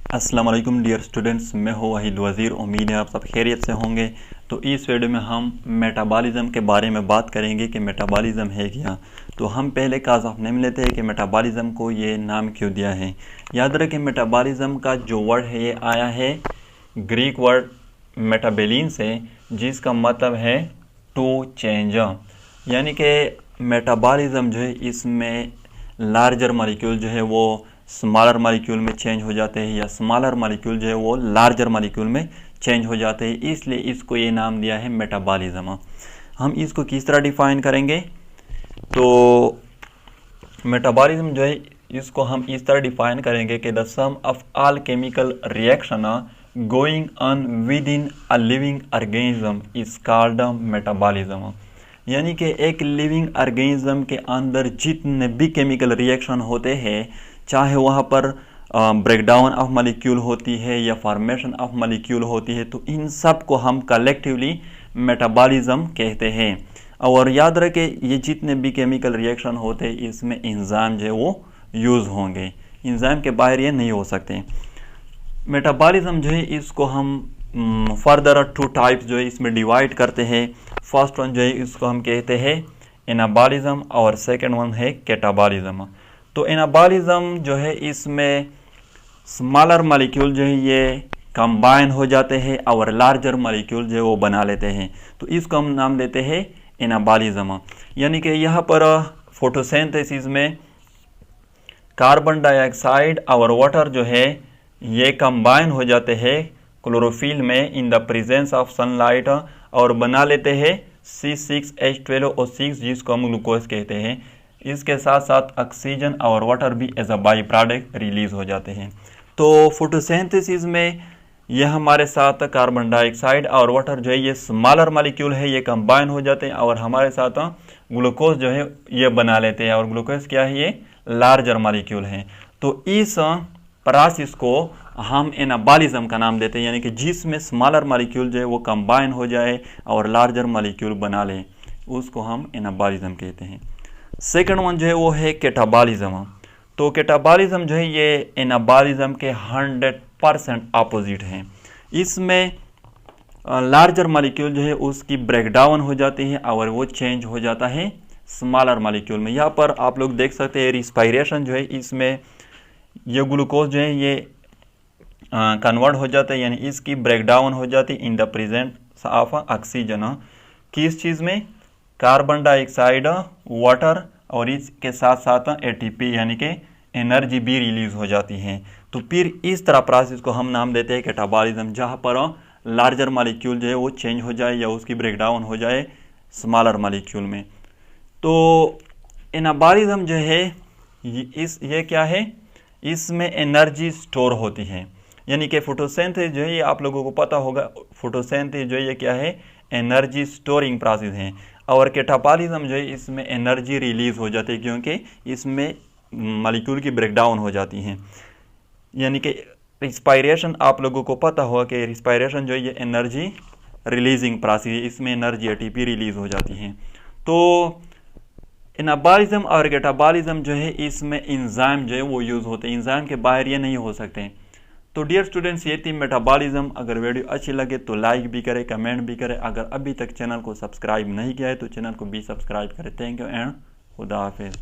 अस्सलाम वालेकुम dear students, मैं हूँ वहीद वज़ीर। उम्मीद है आप सब खैरियत से होंगे। तो इस वीडियो में हम मेटाबॉलिज़्म के बारे में बात करेंगे कि मेटाबॉलिज़्म है क्या। तो हम पहले काज ऑफ नेम लेते हैं कि मेटाबॉलिज़्म को ये नाम क्यों दिया है। याद रखें, मेटाबॉलिज़्म का जो वर्ड है ये आया है ग्रीक वर्ड मेटाबेलिन से, जिसका मतलब है टू चेंज। यानी कि मेटाबॉलिज़्म जो है इसमें लार्जर मॉलिक्यूल जो है वो स्मॉलर मॉलिक्यूल में चेंज हो जाते हैं, या स्मॉलर मॉलिक्यूल जो है वो लार्जर मॉलिक्यूल में चेंज हो जाते हैं, इसलिए इसको ये नाम दिया है मेटाबॉलिज्म। हम इसको किस तरह डिफाइन करेंगे, तो मेटाबॉलिज्म जो है इसको हम इस तरह डिफाइन करेंगे कि the sum of all chemical reaction going on within a living organism is called metabolism. यानी कि एक लिविंग ऑर्गेनिज्म के अंदर जितने भी केमिकल रिएक्शन होते हैं, चाहे वहाँ पर ब्रेकडाउन ऑफ मॉलिक्यूल होती है या फॉर्मेशन ऑफ मॉलिक्यूल होती है, तो इन सब को हम कलेक्टिवली मेटाबॉलिज्म कहते हैं। और याद रखें, ये जितने भी केमिकल रिएक्शन होते हैं इसमें एंजाइम जो है वो यूज़ होंगे, एंजाइम के बाहर ये नहीं हो सकते। मेटाबॉलिज्म जो है इसको हम फर्दर टू टाइप्स जो है इसमें डिवाइड करते हैं। फर्स्ट वन जो है इसको हम कहते हैं एनाबॉलिज्म और सेकेंड वन है कैटाबॉलिज्म। तो एनाबॉलिज्म जो है इसमें स्मॉलर मॉलिक्यूल जो है ये कंबाइन हो जाते हैं और लार्जर मॉलिक्यूल जो है वो बना लेते हैं, तो इसको हम नाम देते हैं एनाबॉलिज्म। यानी कि यहाँ पर फोटोसिंथेसिस में कार्बन डाइऑक्साइड और वाटर जो है ये कंबाइन हो जाते हैं क्लोरोफिल में in the presence of sunlight और बना लेते हैं C6H12O6, जिसको हम ग्लूकोज कहते हैं। इसके साथ साथ ऑक्सीजन और वाटर भी as a by product release हो जाते हैं। तो फोटोसिंथेसिस में ये हमारे साथ कार्बन डाइऑक्साइड और वाटर जो है ये स्मॉलर मॉलिक्यूल है, ये कंबाइन हो जाते हैं और हमारे साथ ग्लूकोज जो है ये बना लेते हैं, और ग्लूकोज क्या है, ये लार्जर मॉलिक्यूल है। तो इस प्रोसेस को हम एनाबॉलिज्म का नाम देते हैं, यानी कि जिसमें स्मॉलर मॉलिक्यूल जो है वो कंबाइन हो जाए और लार्जर मॉलिक्यूल बना ले, उसको हम एनाबॉलिज्म कहते हैं। सेकंड वन जो है वो है कैटाबॉलिज्म। तो कैटाबॉलिज्म जो है ये एनाबॉलिज्म के 100% अपोजिट है। इसमें लार्जर मॉलिक्यूल जो है उसकी ब्रेकडाउन हो जाती है और वो चेंज हो जाता है स्मॉलर मॉलिक्यूल में। यहाँ पर आप लोग देख सकते हैं रिस्पायरेशन जो है इसमें ये ग्लूकोज जो है ये कन्वर्ट हो जाता है, यानी इसकी ब्रेकडाउन हो जाती है in the presence of oxygen. किस चीज़ में, कार्बन डाइऑक्साइड, वाटर और इसके साथ साथ एटीपी यानी कि एनर्जी भी रिलीज हो जाती है। तो फिर इस तरह प्रोसेस को हम नाम देते हैं कैटाबॉलिज्म, जहाँ पर लार्जर मॉलिक्यूल जो है वो चेंज हो जाए या उसकी ब्रेकडाउन हो जाए स्मॉलर मॉलिक्यूल में। तो एनाबॉलिज्म जो है ये क्या है, इसमें एनर्जी स्टोर होती है। यानी कि फोटोसिंथेसिस जो है ये आप लोगों को पता होगा, फोटोसिंथेसिस जो है ये क्या है, एनर्जी स्टोरिंग प्रोसेस है। और कैटाबॉलिज्म जो है इसमें एनर्जी रिलीज हो जाती है, क्योंकि इसमें मॉलिक्यूल की ब्रेकडाउन हो जाती है। यानी कि रिस्पायरेशन आप लोगों को पता होगा कि रिस्पायरेशन जो है ये एनर्जी रिलीजिंग प्रोसेस है, इसमें एनर्जी एटीपी रिलीज हो जाती है। तो एनाबॉलिज्म और कैटाबॉलिज्म जो है इसमें एंजाइम जो है वो यूज़ होते हैं, एंजाइम के बाहर ये नहीं हो सकते। तो डियर स्टूडेंट्स, ये थी मेटाबॉलिज्म। अगर वीडियो अच्छी लगे तो लाइक भी करें, कमेंट भी करें। अगर अभी तक चैनल को सब्सक्राइब नहीं किया है तो चैनल को भी सब्सक्राइब करें। थैंक यू एंड खुदा हाफिज़।